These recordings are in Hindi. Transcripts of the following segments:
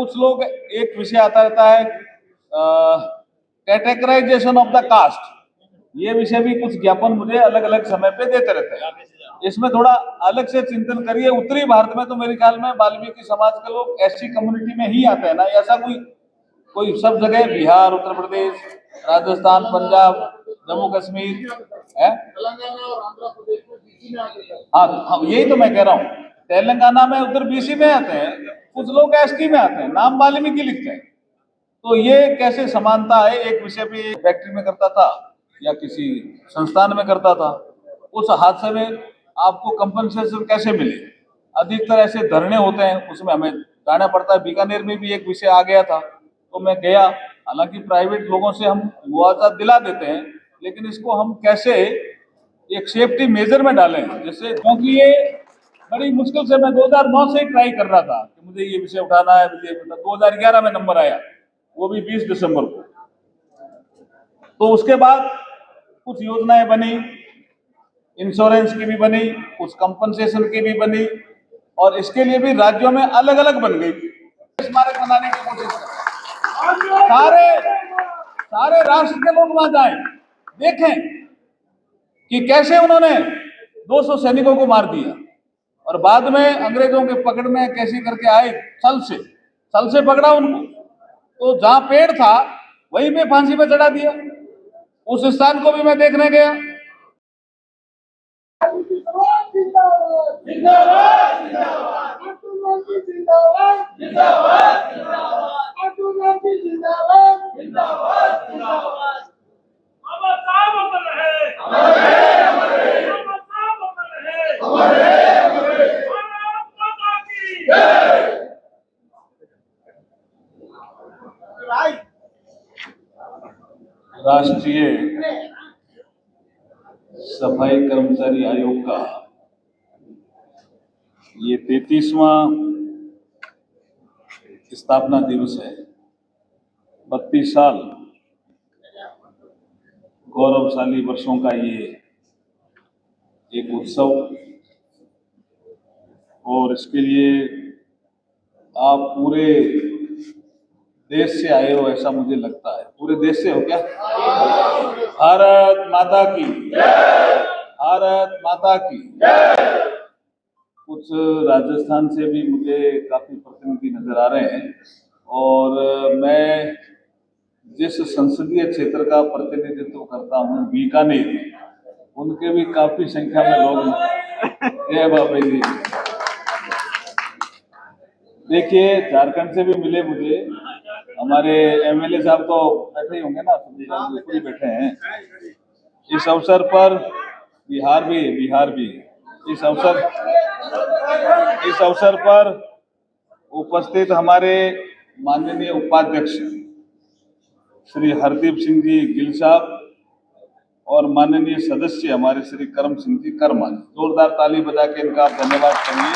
कुछ लोग एक विषय आता रहता है कैटेगराइजेशन ऑफ द कास्ट, ये विषय भी कुछ ज्ञापन मुझे अलग अलग समय पे देते रहते हैं। इसमें थोड़ा अलग से चिंतन करिए। उत्तरी भारत में तो मेरे ख्याल में वाल्मीकि समाज के लोग एससी कम्युनिटी में ही आते हैं ना, ऐसा कोई सब जगह बिहार, उत्तर प्रदेश, राजस्थान, पंजाब, जम्मू कश्मीर है, तेलंगाना और आंध्र प्रदेश में बीसी में आते हैं। हाँ, यही तो मैं कह रहा हूँ, तेलंगाना में उधर बीसी में आते हैं, कुछ लोग एसटी में आते हैं, नाम वाल्मीकि लिखते हैं। तो ये कैसे समानता है? एक विषय पे फैक्ट्री में करता था या किसी संस्थान में करता था, उस हादसे में आपको कंपनसेशन कैसे मिले? अधिकतर ऐसे धरने होते हैं, उसमें हमें जाना पड़ता है। बीकानेर में भी एक विषय आ गया था, तो मैं गया। हालांकि प्राइवेट लोगों से हम मुआवजा दिला देते हैं, लेकिन इसको हम कैसे एक सेफ्टी मेजर में डालें, जैसे, क्योंकि ये बड़ी मुश्किल से मैं 2009 से ट्राई कर रहा था कि मुझे ये विषय उठाना है। 2011 में नंबर आया, वो भी 20 दिसंबर को। तो उसके बाद कुछ योजनाएं बनी, इंश्योरेंस की भी बनी, कुछ कंपनसेशन की भी बनी, और इसके लिए भी राज्यों में अलग अलग बन गई। स्मारक बनाने की कोशिश करें, सारे राष्ट्र के लोग वहां जाएं, देखें कि कैसे उन्होंने 200 सैनिकों को मार दिया और बाद में अंग्रेजों के पकड़ में कैसे करके आए, छल से पकड़ा उनको। तो जहां पेड़ था वहीं पे फांसी पे चढ़ा दिया। उस स्थान को भी मैं देखने गया। राष्ट्रीय सफाई कर्मचारी आयोग का ये 33वां स्थापना दिवस है। 32 साल गौरवशाली वर्षों का ये एक उत्सव, और इसके लिए आप पूरे देश से आए हो ऐसा मुझे लगता है। पूरे देश से हो क्या? भारत माता की, भारत माता की। कुछ राजस्थान से भी मुझे काफी प्रतिनिधि नजर आ रहे हैं, और मैं जिस संसदीय क्षेत्र का प्रतिनिधित्व करता हूँ, बीकानेर, उनके भी काफी संख्या में लोग हैं। बाबा जी, देखिए, झारखंड से भी मिले मुझे। हमारे एमएलए साहब तो बैठे ही होंगे ना, ऊपर ही बैठे हैं। इस अवसर पर बिहार भी इस अवसर पर उपस्थित हमारे माननीय उपाध्यक्ष श्री हरदीप सिंह जी गिल साहब और माननीय सदस्य हमारे श्री करम सिंह जी कर्मा, जोरदार ताली बजा के इनका आप धन्यवाद करिए।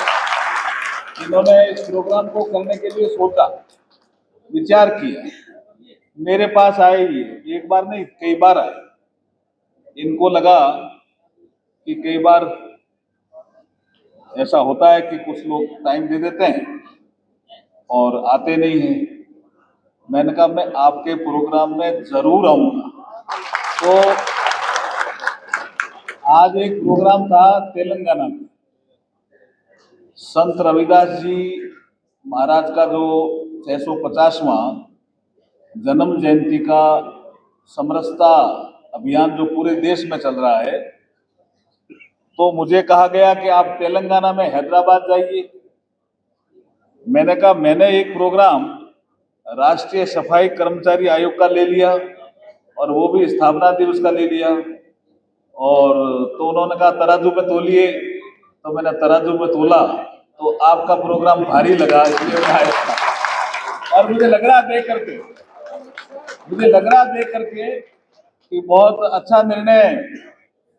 इन्होंने इस प्रोग्राम को करने के लिए सोचा, विचार किया, मेरे पास आए, ये एक बार नहीं कई बार आए। इनको लगा कि कई बार ऐसा होता है कि कुछ लोग टाइम दे देते हैं और आते नहीं हैं। मैंने कहा मैं आपके प्रोग्राम में जरूर आऊंगा। तो आज एक प्रोग्राम था तेलंगाना में, संत रविदास जी महाराज का जो 650वां जन्म जयंती का समरसता अभियान जो पूरे देश में चल रहा है, तो मुझे कहा गया कि आप तेलंगाना में हैदराबाद जाइए। मैंने कहा मैंने एक प्रोग्राम राष्ट्रीय सफाई कर्मचारी आयोग का ले लिया, और वो भी स्थापना दिवस का ले लिया। और तो उन्होंने कहा तराजू में तोलिए, तो मैंने तराजू में तोला, तो आपका प्रोग्राम भारी लगा, इसलिए मैं आया। और मुझे लग रहा देख करके कि बहुत अच्छा निर्णय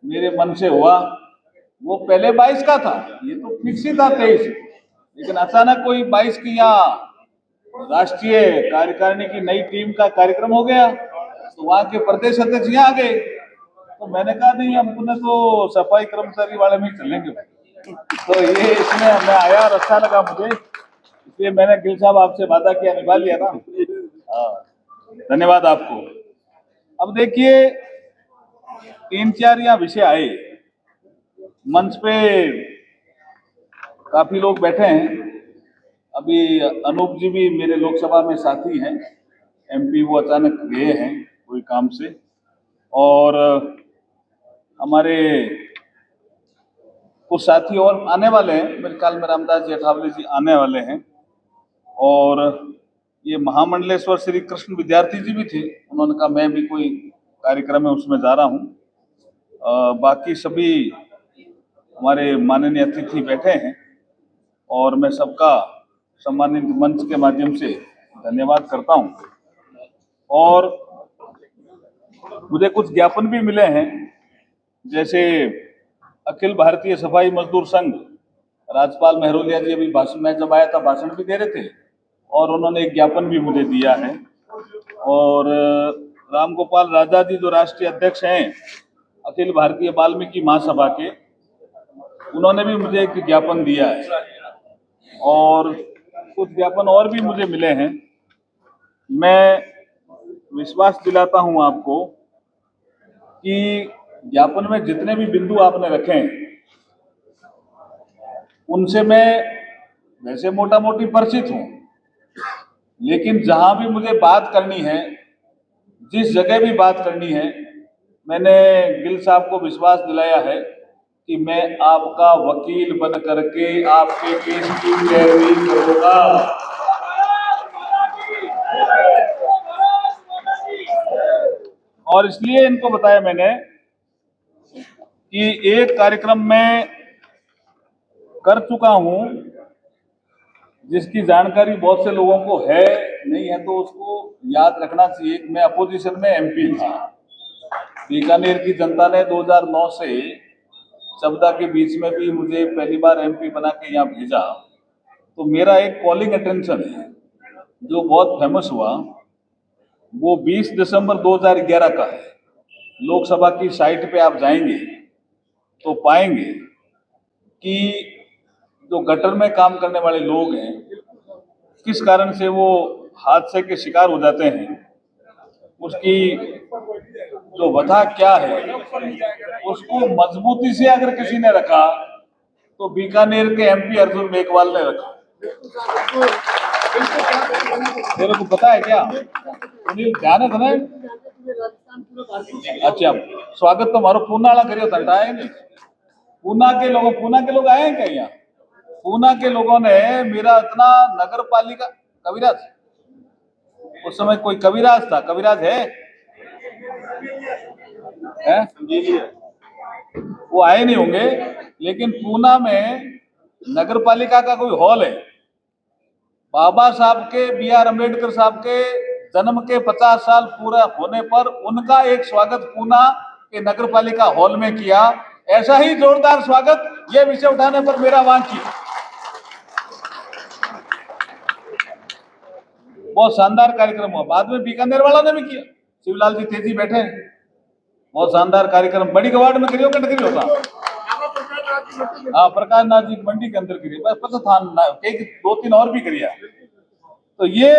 मेरे मन से हुआ। वो पहले 22 का था, ये तो फिक्स ही था 23, लेकिन अचानक कोई 22 की यहाँ राष्ट्रीय कार्यकारिणी की नई टीम का कार्यक्रम हो गया, तो वहां के प्रदेश अध्यक्ष यहाँ आ गए। तो मैंने कहा नहीं, हमने तो सफाई कर्मचारी वाले में चलेंगे। तो ये इसमें मैं आया और अच्छा लगा मुझे। इसलिए मैंने गिल साहब आपसे वादा किया, निभा लिया ना। हाँ, धन्यवाद आपको। अब देखिए, 3-4 यहाँ विषय आए मंच पे, काफी लोग बैठे हैं। अभी अनूप जी भी मेरे लोकसभा में साथी हैं, एमपी, वो अचानक गए हैं कोई काम से, और हमारे कुछ साथी और आने वाले हैं, मेरे ख्याल में रामदास जी अठावले जी आने वाले हैं, और ये महामंडलेश्वर श्री कृष्ण विद्यार्थी जी भी थे, उन्होंने कहा मैं भी कोई कार्यक्रम है उसमें जा रहा हूँ। बाकी सभी हमारे माननीय अतिथि बैठे हैं और मैं सबका सम्मानित मंच के माध्यम से धन्यवाद करता हूं। और मुझे कुछ ज्ञापन भी मिले हैं, जैसे अखिल भारतीय सफाई मजदूर संघ, राजपाल महरोलिया जी अभी भाषण में जब आया था भाषण भी दे रहे थे, और उन्होंने एक ज्ञापन भी मुझे दिया है। और राम गोपाल राजा जी जो राष्ट्रीय अध्यक्ष हैं अखिल भारतीय वाल्मीकि महासभा के, उन्होंने भी मुझे एक ज्ञापन दिया है, और कुछ ज्ञापन और भी मुझे मिले हैं। मैं विश्वास दिलाता हूं आपको कि ज्ञापन में जितने भी बिंदु आपने रखे हैं उनसे मैं वैसे मोटा मोटी परिचित हूं, लेकिन जहां भी मुझे बात करनी है, जिस जगह भी बात करनी है, मैंने गिल साहब को विश्वास दिलाया है कि मैं आपका वकील बन करके आपके केस की पैरवी करूंगा। और इसलिए इनको बताया मैंने कि एक कार्यक्रम में कर चुका हूं जिसकी जानकारी बहुत से लोगों को है, नहीं है तो उसको याद रखना चाहिए। मैं अपोजिशन में एमपी था, बीकानेर की जनता ने 2009 से 14 के बीच में भी मुझे पहली बार एमपी बना के यहाँ भेजा। तो मेरा एक कॉलिंग अटेंशन है जो बहुत फेमस हुआ, वो 20 दिसंबर 2011 का है। लोकसभा की साइट पे आप जाएंगे तो पाएंगे कि जो गटर में काम करने वाले लोग हैं, किस कारण से वो हादसे के शिकार हो जाते हैं, उसकी जो वजह क्या है, उसको मजबूती से अगर किसी ने रखा तो बीकानेर के एमपी अर्जुन मेघवाल ने रखा। तेरे को पता है क्या सुनील, ध्यान है तुम्हें? अच्छा, स्वागत तो हमारा पूना वाला करियो, तंटाए नहीं। पूना के लोग आए हैं क्या यहाँ? पूना के लोगों ने मेरा इतना नगर पालिका, कविराज, उस समय कोई कविराज था, कविराज है? वो आए नहीं होंगे, लेकिन पूना में नगर पालिका का कोई हॉल है, बाबा साहब के, बी.आर. अम्बेडकर साहब के जन्म के 50 साल पूरा होने पर उनका एक स्वागत पूना के नगर पालिका हॉल में किया। ऐसा ही जोरदार स्वागत ये विषय उठाने पर मेरा वांछित। बहुत शानदार कार्यक्रम हुआ। बाद में बीकानेर वालों ने भी किया, शिवलाल जी तेजी बैठे हैं, बहुत शानदार कार्यक्रम बड़ी गवाड़ में करियो, कट करियो था। हाँ, प्रकाश नाथ जी मंडी के अंदर करिए, पता था, 2-3 और भी करिए। तो ये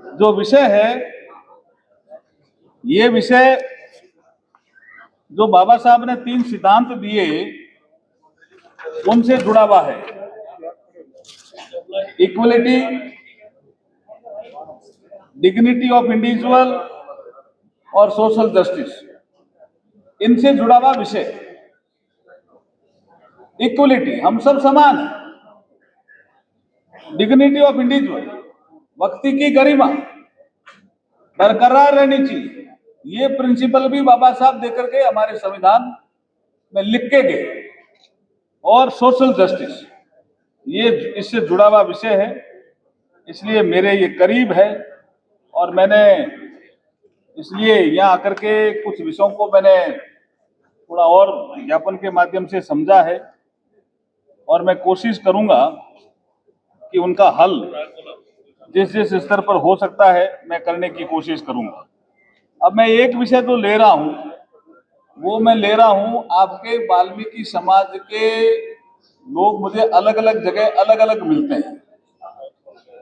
जो विषय है, ये विषय जो बाबा साहब ने 3 सिद्धांत दिए उनसे जुड़ा हुआ है। इक्वलिटी, डिग्निटी ऑफ इंडिविजुअल और सोशल जस्टिस, इनसे जुड़ा हुआ विषय। इक्वलिटी, हम सब समान हैं। डिग्निटी ऑफ इंडिविजुअल, व्यक्ति की गरिमा बरकरार रहनी चाहिए, ये प्रिंसिपल भी बाबा साहब देकर के हमारे संविधान में लिख के गए। और सोशल जस्टिस, ये इससे जुड़ा हुआ विषय है, इसलिए मेरे ये करीब है। और मैंने इसलिए यहाँ आकर के कुछ विषयों को मैंने थोड़ा और ज्ञापन के माध्यम से समझा है, और मैं कोशिश करूंगा कि उनका हल जिस जिस स्तर पर हो सकता है मैं करने की कोशिश करूंगा। अब मैं एक विषय जो ले रहा हूं, वो मैं ले रहा हूं आपके वाल्मीकि समाज के लोग मुझे अलग अलग जगह अलग अलग मिलते हैं।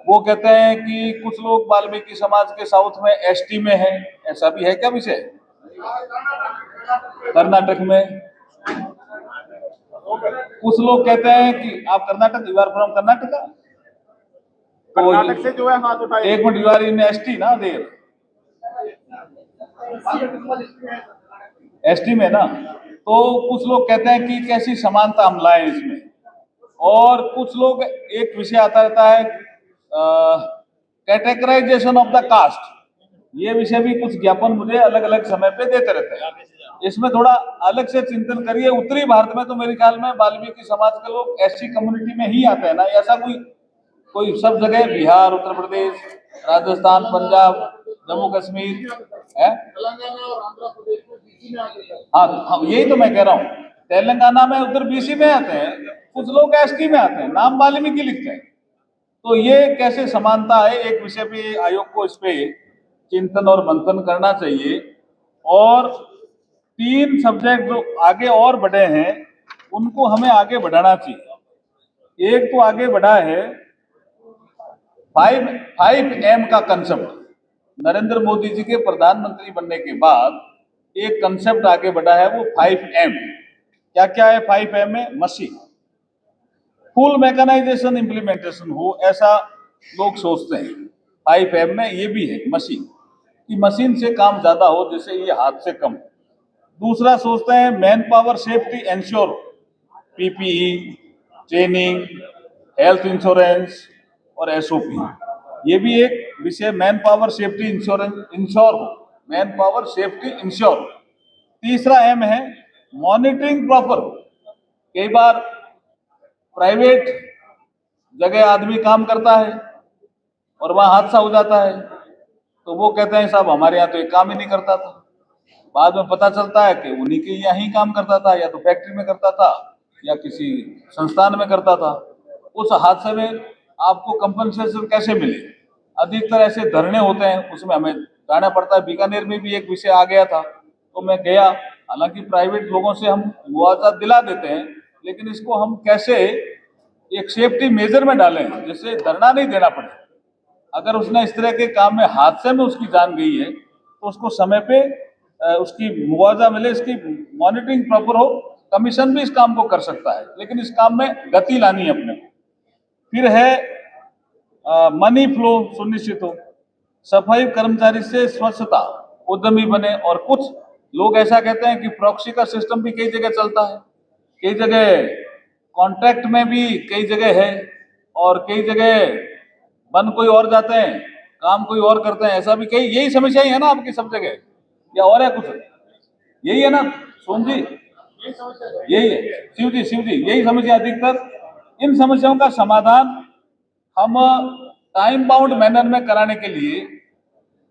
वो कहते हैं कि कुछ लोग वाल्मीकि समाज के साउथ में एसटी में है, ऐसा भी है क्या विषय? कर्नाटक में कुछ लोग कहते हैं कि आप Karnataka, you are from Karnataka, Karnataka से जो है हाथ उठाए। एक minute, you are in ST ना, देर एसटी में ना। तो कुछ लोग कहते हैं कि कैसी समानता हम लाएं इसमें, और कुछ लोग, एक विषय आता रहता है कैटेगराइजेशन ऑफ द कास्ट, ये विषय भी कुछ ज्ञापन मुझे अलग अलग समय पे देते रहते हैं। इसमें थोड़ा अलग से चिंतन करिए। उत्तरी भारत में तो मेरे ख्याल में वाल्मीकि समाज के लोग एससी कम्युनिटी में ही आते हैं ना, ऐसा कोई सब जगह, बिहार, उत्तर प्रदेश, राजस्थान, पंजाब, जम्मू कश्मीर है, तेलंगाना और आंध्र प्रदेश में बीसी में आते हैं। हाँ, यही तो मैं कह रहा हूँ, तेलंगाना में उधर बीसी में आते हैं, कुछ लोग एसटी में आते हैं, नाम वाल्मीकि लिखते हैं। तो ये कैसे समानता है, एक विषय पे आयोग को इस पे चिंतन और मंथन करना चाहिए। और 3 सब्जेक्ट जो आगे और बढ़े हैं उनको हमें आगे बढ़ाना चाहिए। एक तो आगे बढ़ा है 5M का कंसेप्ट, नरेंद्र मोदी जी के प्रधानमंत्री बनने के बाद एक कंसेप्ट आगे बढ़ा है, वो 5M। क्या क्या है 5M में? मशीन, फुल मैकेनाइजेशन इंप्लीमेंटेशन हो, ऐसा लोग सोचते हैं। 5M में ये भी है मशीन, कि मशीन से काम ज्यादा हो, जैसे ये हाथ से कम। दूसरा सोचते हैं man power safety ensure, PPE, training, health insurance और एसओपी, ये भी एक विषय, मैन पावर सेफ्टी इंश्योर हो, मैन पावर सेफ्टी इंश्योर। तीसरा M है मॉनिटरिंग प्रॉपर। कई बार प्राइवेट जगह आदमी काम करता है और वहां हादसा हो जाता है, तो वो कहते हैं साहब हमारे यहाँ तो एक काम ही नहीं करता था। बाद में पता चलता है कि उन्हीं के यहाँ ही काम करता था, या तो फैक्ट्री में करता था या किसी संस्थान में करता था। उस हादसे में आपको कंपनसेशन कैसे मिले? अधिकतर ऐसे धरने होते हैं, उसमें हमें जाना पड़ता है। बीकानेर में भी एक विषय आ गया था, तो मैं गया। हालांकि प्राइवेट लोगों से हम मुआवजा दिला देते हैं, लेकिन इसको हम कैसे एक सेफ्टी मेजर में डालें जिससे धरना नहीं देना पड़े। अगर उसने इस तरह के काम में हादसे में उसकी जान गई है, तो उसको समय पे उसकी मुआवजा मिले, इसकी मॉनिटरिंग प्रॉपर हो। कमीशन भी इस काम को कर सकता है, लेकिन इस काम में गति लानी है अपने को। फिर है मनी फ्लो सुनिश्चित हो, सफाई कर्मचारी से स्वच्छता, उद्यमी बने। और कुछ लोग ऐसा कहते हैं कि प्रॉक्सी का सिस्टम भी कई जगह चलता है, कई जगह कॉन्ट्रैक्ट में भी कई जगह है, और कई जगह बन कोई और जाते हैं, काम कोई और करते हैं, ऐसा भी कई। यही समस्या ही है ना आपकी सब जगह, या और है कुछ? यही है ना सोम जी? यही है शिव जी, यही समस्या अधिकतर। इन समस्याओं का समाधान हम टाइम बाउंड मैनर में कराने के लिए,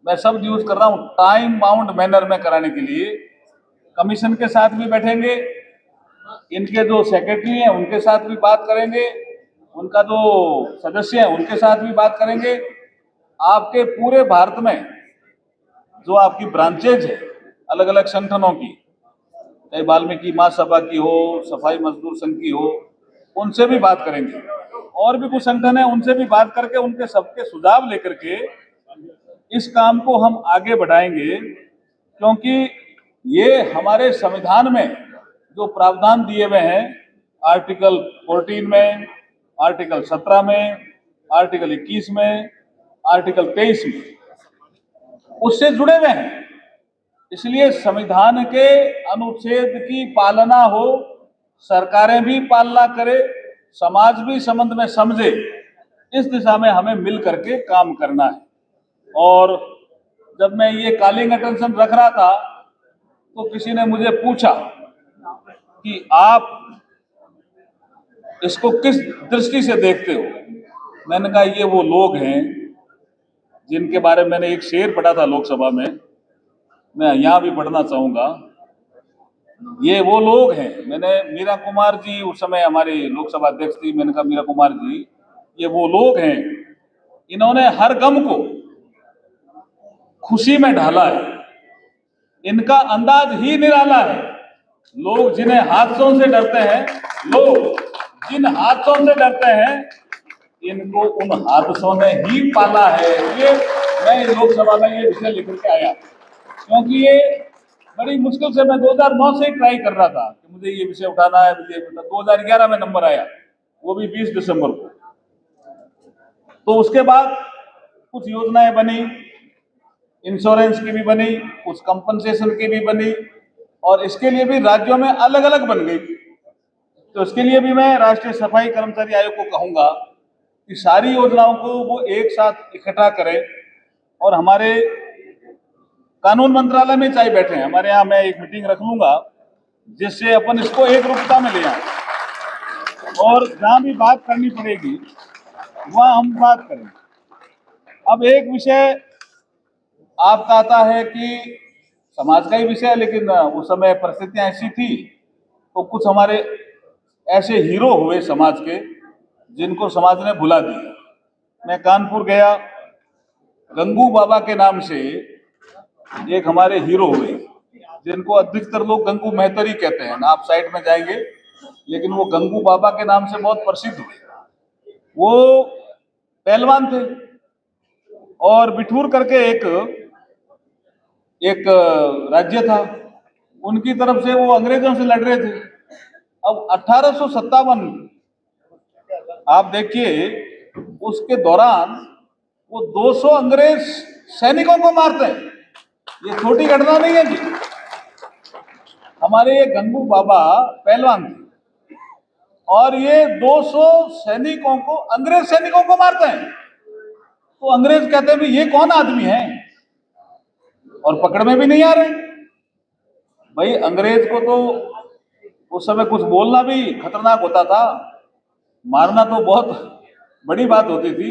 मैं शब्द यूज कर रहा हूं, टाइम बाउंड मैनर में कराने के लिए कमीशन के साथ भी बैठेंगे, इनके जो सेक्रेटरी हैं उनके साथ भी बात करेंगे, उनका जो सदस्य हैं उनके साथ भी बात करेंगे। आपके पूरे भारत में जो आपकी ब्रांचेज है अलग अलग संगठनों की, चाहे वाल्मीकि महासभा की हो, सफाई मजदूर संघ की हो, उनसे भी बात करेंगे। और भी कुछ संगठन है, उनसे भी बात करके उनके सबके सुझाव लेकर के इस काम को हम आगे बढ़ाएंगे। क्योंकि ये हमारे संविधान में जो प्रावधान दिए हुए हैं, आर्टिकल 14 में, आर्टिकल 17 में, आर्टिकल 21 में, आर्टिकल 23 में, उससे जुड़े हुए हैं। इसलिए संविधान के अनुच्छेद की पालना हो, सरकारें भी पालना करे, समाज भी संबंध में समझे, इस दिशा में हमें मिल करके काम करना है। और जब मैं ये कॉलिंग अटेंशन रख रहा था, तो किसी ने मुझे पूछा कि आप इसको किस दृष्टि से देखते हो। मैंने कहा ये वो लोग हैं जिनके बारे में मैंने एक शेर पढ़ा था लोकसभा में, मैं यहाँ भी पढ़ना चाहूंगा। ये वो लोग हैं, मैंने मीरा कुमार जी उस समय हमारी लोकसभा अध्यक्ष थी, मैंने कहा मीरा कुमार जी, ये वो लोग हैं, इन्होंने हर गम को खुशी में ढाला है, इनका अंदाज ही निराला है। लोग जिन्हें हादसों से डरते हैं, लोग जिन हादसों से डरते हैं इनको उन हादसों ने ही पाला है। ये मैं लोकसभा में ये विषय लेकर के आया क्योंकि ये बड़ी मुश्किल से मैं 2009 से ही ट्राई कर रहा था कि मुझे ये विषय उठाना है। मुझे 2011 में नंबर आया, वो भी 20 दिसंबर को। तो उसके बाद कुछ योजनाएं बनी, इंश्योरेंस की भी बनी, कुछ कंपनसेशन की भी बनी, और इसके लिए भी राज्यों में अलग अलग बन गई। तो इसके लिए भी मैं राष्ट्रीय सफाई कर्मचारी आयोग को कहूंगा कि सारी योजनाओं को वो एक साथ इकट्ठा करें और हमारे कानून मंत्रालय में चाहे बैठे हैं, हमारे यहाँ मैं एक मीटिंग रख लूंगा जिससे अपन इसको एक रूपता में ले आए और जहां भी बात करनी पड़ेगी वहां हम बात करें। अब एक विषय आपका आता है कि समाज का ही विषय है, लेकिन उस समय परिस्थितियां ऐसी थी तो कुछ हमारे ऐसे हीरो हुए समाज के जिनको समाज ने भुला दिया। मैं कानपुर गया, गंगू बाबा के नाम से एक हमारे हीरो हुए जिनको अधिकतर लोग गंगू मेहतरी कहते हैं, आप साइड में जाएंगे, लेकिन वो गंगू बाबा के नाम से बहुत प्रसिद्ध हुए। वो पहलवान थे और बिठूर करके एक राज्य था, उनकी तरफ से वो अंग्रेजों से लड़ रहे थे। अब 1857 आप देखिए उसके दौरान वो 200 अंग्रेज सैनिकों को मारते हैं। ये छोटी घटना नहीं है जी। हमारे ये गंगू बाबा पहलवान थे और ये 200 सैनिकों को, अंग्रेज सैनिकों को मारते हैं। तो अंग्रेज कहते हैं भी ये कौन आदमी है, और पकड़ में भी नहीं आ रहे। भाई अंग्रेज को तो उस समय कुछ बोलना भी खतरनाक होता था, मारना तो बहुत बड़ी बात होती थी,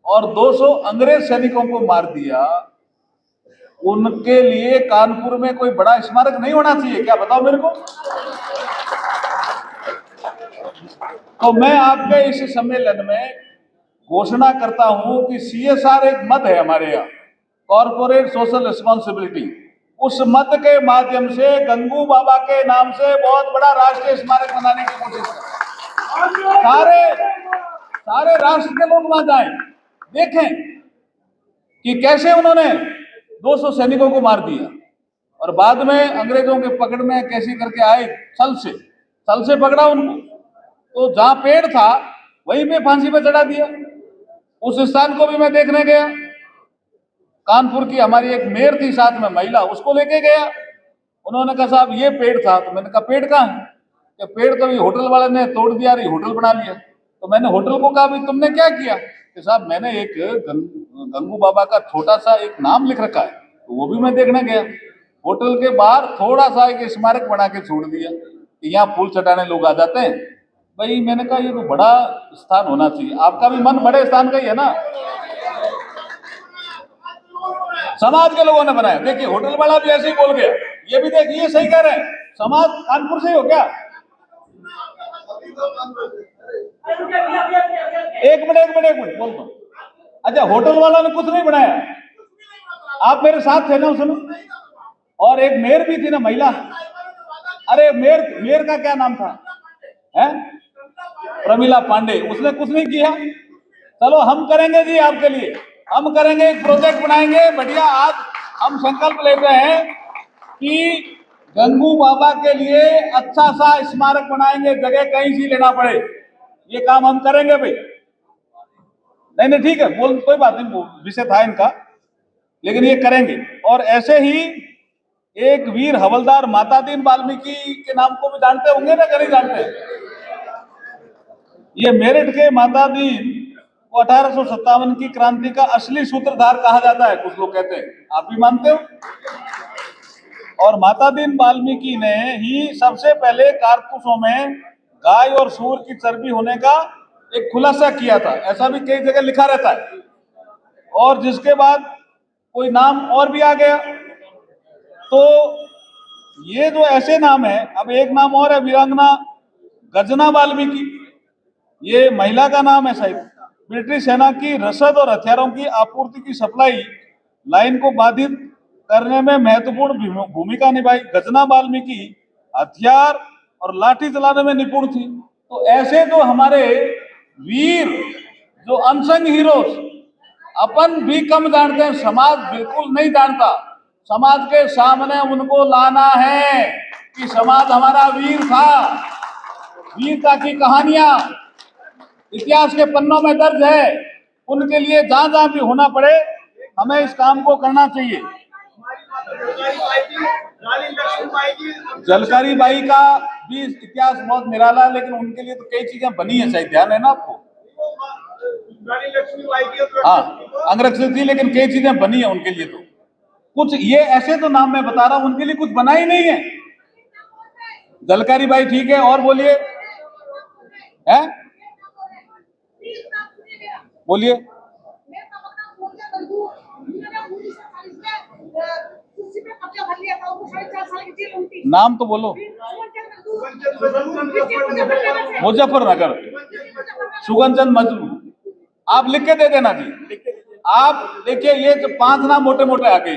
और 200 अंग्रेज सैनिकों को मार दिया। उनके लिए कानपुर में कोई बड़ा स्मारक नहीं होना चाहिए क्या, बताओ मेरे को। तो मैं आपके इस सम्मेलन में घोषणा करता हूं कि CSR एक मद है हमारे यहाँ, कॉर्पोरेट सोशल रिस्पॉन्सिबिलिटी। उस मद के माध्यम से गंगू बाबा के नाम से बहुत बड़ा राष्ट्रीय स्मारक बनाने की कोशिश करें। सारे राष्ट्र के लोग वहां जाएं, देखें कि कैसे उन्होंने 200 सैनिकों को मार दिया और बाद में अंग्रेजों के पकड़ में कैसे करके आए, छल से पकड़ा उनको। तो जहां पेड़ था वहीं पे फांसी पे चढ़ा दिया। उस स्थान को भी मैं देखने गया। कानपुर की हमारी एक मेयर थी साथ में महिला, उसको लेके गया। उन्होंने कहा साहब ये पेड़ था, तो मैंने कहा पेड़ कहाँ है? कि पेड़ तो ये होटल वाले ने तोड़ दिया, ये होटल बना लिया। तो मैंने होटल को कहा भी तुमने क्या किया? कि साहब मैंने एक गंगू बाबा का छोटा सा एक नाम लिख रखा है, तो वो भी मैं देखने गया। होटल के बाहर थोड़ा सा एक स्मारक बना के छोड़ दिया कि यहाँ फूल चटाने लोग आ जाते हैं। भाई मैंने कहा ये तो बड़ा स्थान होना चाहिए। आपका भी मन बड़े स्थान का ही है ना, समाज के लोगों ने बनाया। देखिए होटल वाला भी ऐसे ही बोल गया, ये भी देखिए सही कह रहे हैं, समाज कानपुर से ही हो क्या? एक मिनट बोल दो। अच्छा होटल वाला ने कुछ नहीं बनाया, आप मेरे साथ थे ना उसमें, और एक मेयर भी थी ना महिला। अरे मेयर का क्या नाम था, है प्रमिला पांडे, उसने कुछ नहीं किया। चलो हम करेंगे जी आपके लिए, हम करेंगे, एक प्रोजेक्ट बनाएंगे बढ़िया। आज हम संकल्प लेते हैं कि गंगू बाबा के लिए अच्छा सा स्मारक बनाएंगे, जगह कहीं से लेना पड़े, ये काम हम करेंगे भाई। नहीं ठीक है, बोल कोई बात नहीं, विषय था इनका, लेकिन ये करेंगे। और ऐसे ही एक वीर हवलदार माता दीन वाल्मीकि के नाम को भी जानते होंगे ना, नहीं जानते? ये मेरठ के माता दीन को 1857 की क्रांति का असली सूत्रधार कहा जाता है, कुछ लोग कहते हैं, आप भी मानते हो। और माता दीन वाल्मीकि ने ही सबसे पहले कारतूसों में गाय और सूअर की चर्बी होने का एक खुलासा किया था, ऐसा भी कई जगह लिखा रहता है। और जिसके बाद कोई नाम और भी आ गया। तो ये जो ऐसे नाम है, अब एक नाम और है, वीरांगना गजना वाल्मीकि, ये महिला का नाम है शायद। ब्रिटिश सेना की रसद और हथियारों की आपूर्ति की सप्लाई लाइन को बाधित करने में महत्वपूर्ण भूमिका निभाई। गजना वाल्मीकि हथियार और लाठी चलाने में निपुण थी। तो ऐसे जो हमारे वीर, जो अनसंग हीरोज, अपन भी कम जानते हैं, समाज बिल्कुल नहीं जानता। समाज के सामने उनको लाना है कि समाज हमारा वीर था, वीरता की कहानियां इतिहास के पन्नों में दर्ज है। उनके लिए जहां जहां भी होना पड़े हमें इस काम को करना चाहिए। जलकारी बाई का भी इतिहास बहुत निराला है, लेकिन उनके लिए तो कई चीजें बनी है, शायद ध्यान है ना आपको? हाँ, अंगरक्षक थी, लेकिन कई चीजें बनी है उनके लिए। तो कुछ ये ऐसे तो नाम मैं बता रहा हूं, उनके लिए कुछ बना ही नहीं है। जलकारी बाई ठीक है, और बोलिए, है बोलिए। नाम तो बोलो। मुजफ्फरनगर, सुगन चंद मजनू, आप लिख के दे देना जी। आप देखिए, ये जो 5 नाम मोटे मोटे आ गए,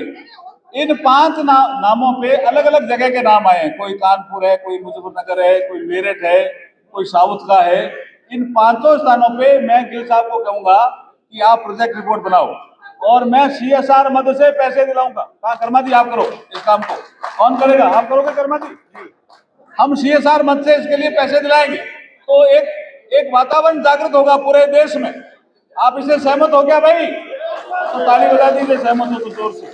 इन 5 नामों पे अलग अलग जगह के नाम आए हैं। कोई कानपुर है, कोई मुजफ्फरनगर है, कोई मेरठ है, कोई साउथ का है। इन 5 स्थानों पे मैं गिल साहब को कहूंगा कि आप प्रोजेक्ट रिपोर्ट बनाओ, और मैं CSR मद से पैसे दिलाऊंगा। कहा कर्मा जी आप करो इस काम को। कौन करेगा? आप करोगे कर्मा जी? हम CSR मद से इसके लिए पैसे दिलाएंगे, तो एक वातावरण जागृत होगा पूरे देश में। आप इससे सहमत हो क्या भाई? तो ताली बजा दीजिए, सहमत हो तो जोर से।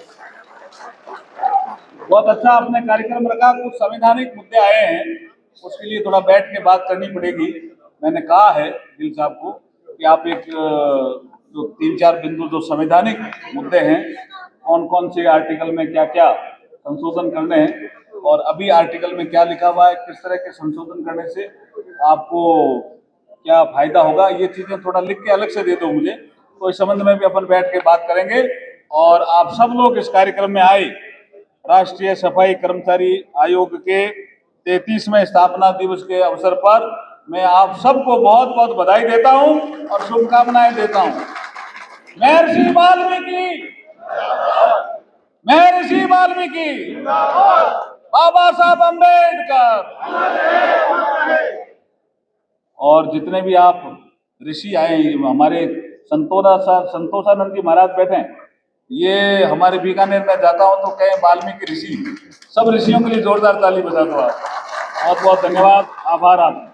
बहुत अच्छा आपने कार्यक्रम रखा। कुछ संवैधानिक मुद्दे आए हैं, उसके लिए थोड़ा बैठ के बात करनी पड़ेगी। मैंने कहा है गिल साहब को कि आप एक जो 3-4 बिंदु जो संवैधानिक मुद्दे हैं, कौन कौन से आर्टिकल में क्या क्या संशोधन करने हैं, और अभी आर्टिकल में क्या लिखा हुआ है, किस तरह के संशोधन करने से आपको क्या फायदा होगा, ये चीजें थोड़ा लिख के अलग से दे दो मुझे। तो इस संबंध में भी अपन बैठ के बात करेंगे। और आप सब लोग इस कार्यक्रम में आए। राष्ट्रीय सफाई कर्मचारी आयोग के 33वें स्थापना दिवस के अवसर पर मैं आप सबको बहुत बहुत बधाई देता हूं और शुभकामनाएं देता हूं। महर्षि वाल्मीकि, महर्षि वाल्मीकि, बाबा साहब अम्बेडकर, और जितने भी आप ऋषि आए, हमारे संतोषानंद जी महाराज बैठे हैं, ये हमारे बीकानेर में जाता हूं तो कहें वाल्मीकि ऋषि। सब ऋषियों के लिए जोरदार ताली बजा दो आप। बहुत बहुत धन्यवाद, आभार आप।